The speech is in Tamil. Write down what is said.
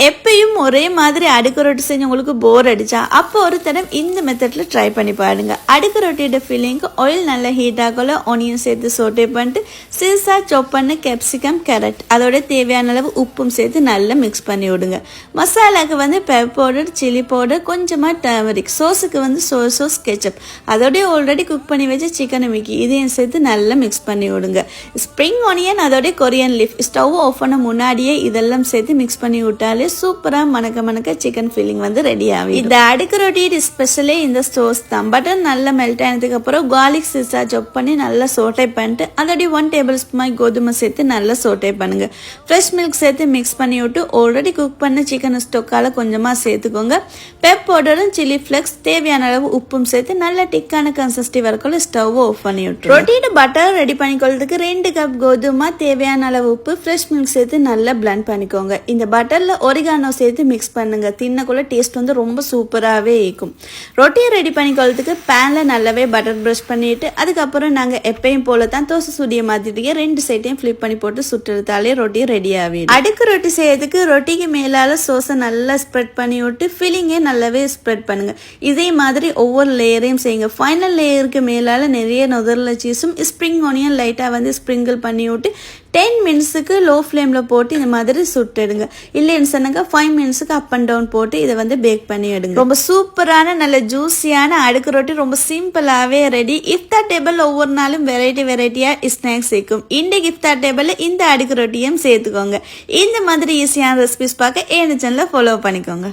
எப்பயும் ஒரே மாதிரி அடுக்கு ரொட்டி செஞ்சு உங்களுக்கு போர் அடிச்சா அப்போ ஒரு தடவை இந்த மெத்தட்ல ட்ரை பண்ணி பாருங்க. அடுக்கு ரொட்டியோட ஃபில்லிங்க்கு ஆயில் நல்லா ஹீட் ஆகல, ஆனியன் சேர்த்து சோட்டே பண்ணிட்டு சிறுசா சாப் பண்ண கேப்சிகம், கேரட் அதோட தேவையான அளவு உப்பும் சேர்த்து நல்லா மிக்ஸ் பண்ணி விடுங்க. மசாலாக்கு வந்து பெப்பர் பவுடர், சில்லி பவுடர், கொஞ்சமா டர்மரிக், சோஸுக்கு வந்து சோயா சாஸ், கெச்சப், அதோட ஆல்ரெடி குக் பண்ணி வச்ச சிக்கன் மிக்கி இதையும் சேர்த்து நல்லா மிக்ஸ் பண்ணி விடுங்க. ஸ்ப்ரிங் ஆனியன் அதோட கொரியன் லீஃப் ஸ்டவ் ஆஃப் பண்ண முன்னாடியே இதெல்லாம் சேர்த்து மிக்ஸ் பண்ணி விட்டாலே சூப்பரா மணக்க சிக்கன் ஃபில்லிங் வந்து ரெடி ஆகும். இந்த அடுக்கு ரொட்டி ஸ்பெஷலே இந்த சோஸ் தான். பட்டர் நல்லா மெல்ட் ஆனதுக்கு அப்புறம் garlic சிறுசா சாப் பண்ணி நல்லா சோட்டை பண்ணிட்டு அதோட 1 டேபிள் ஸ்பூன் கோதுமை சேர்த்து நல்லா சோட்டை பண்ணுங்க. ஃப்ரெஷ் மில்க் சேர்த்து மிக்ஸ் பண்ணி விட்டு ஆல்ரெடி குக் பண்ண சிக்கன் ஸ்டோக்கால கொஞ்சமா சேர்த்துக்கோங்க. பெப்பர் பவுடரும் சில்லி ஃபிளக்ஸ் தேவையான அளவு உப்பும் சேர்த்து நல்லா திக்கான கன்சிஸ்டன்சி வரைக்கும் ஸ்டவ் ஆஃப் பண்ணி விட்டு ரொட்டியோட பட்டர் ரெடி பண்ணிக்கொள்றதுக்கு 2 கப் கோதுமை, தேவையான அளவு உப்பு, ஃப்ரெஷ் மில்க் சேர்த்து நல்லா பிளண்ட் பண்ணிக்கோங்க. இந்த பட்டர்ல ஒரிகானோ சேர்த்து மிக்ஸ் பண்ணுங்க. தின்னக்குள்ள டேஸ்ட் வந்து ரொம்ப சூப்பராகவே இருக்கும். ரொட்டியை ரெடி பண்ணிக்கிறதுக்கு பேன்ல நல்லாவே பட்டர் ப்ரஷ் பண்ணிட்டு அதுக்கப்புறம் நாங்க எப்பயும் போல தான் தோசை சுடியை மாத்திட்டு 2 சைடையும் ஃபிளிப் பண்ணி போட்டு சுட்டுறதாலே ரொட்டி ரெடி ஆகிடும். அடுக்கு ரொட்டி செய்யறதுக்கு ரொட்டிக்கு மேலால சோஸை நல்லா ஸ்ப்ரெட் பண்ணி விட்டு ஃபில்லிங்கே நல்லாவே ஸ்ப்ரெட் பண்ணுங்க. இதே மாதிரி ஒவ்வொரு லேயரையும் செய்யுங்க. ஃபைனல் லேயருக்கு மேலால நிறைய நொதர்ல சீஸும் ஸ்ப்ரிங் ஆனியன் லைட்டா வந்து ஸ்ப்ரிங்கிள் பண்ணி விட்டு 10 மினிட்ஸுக்கு லோ ஃப்ளேம்ல போட்டு இந்த மாதிரி சுட்டுடுங்க. இல்லைன்னு சொன்னாங்க 5 மினிட்ஸுக்கு அப் அண்ட் டவுன் போட்டு இதை வந்து பேக் பண்ணி எடுங்க. ரொம்ப சூப்பரான நல்ல ஜூஸியான அடுக்கு ரொட்டி ரொம்ப சிம்பிளாவே ரெடி. இஃப்தார் டேபிள் ஒவ்வொரு நாளும் வெரைட்டியா ஸ்நாக்ஸ் சேர்க்கும். இந்த இஃப்தார் டேபிள்ல இந்த அடுக்கு ரொட்டியும் சேர்த்துக்கோங்க. இந்த மாதிரி ஈஸியான ரெசிபிஸ் பார்க்க என் சேனலை ஃபாலோ பண்ணிக்கோங்க.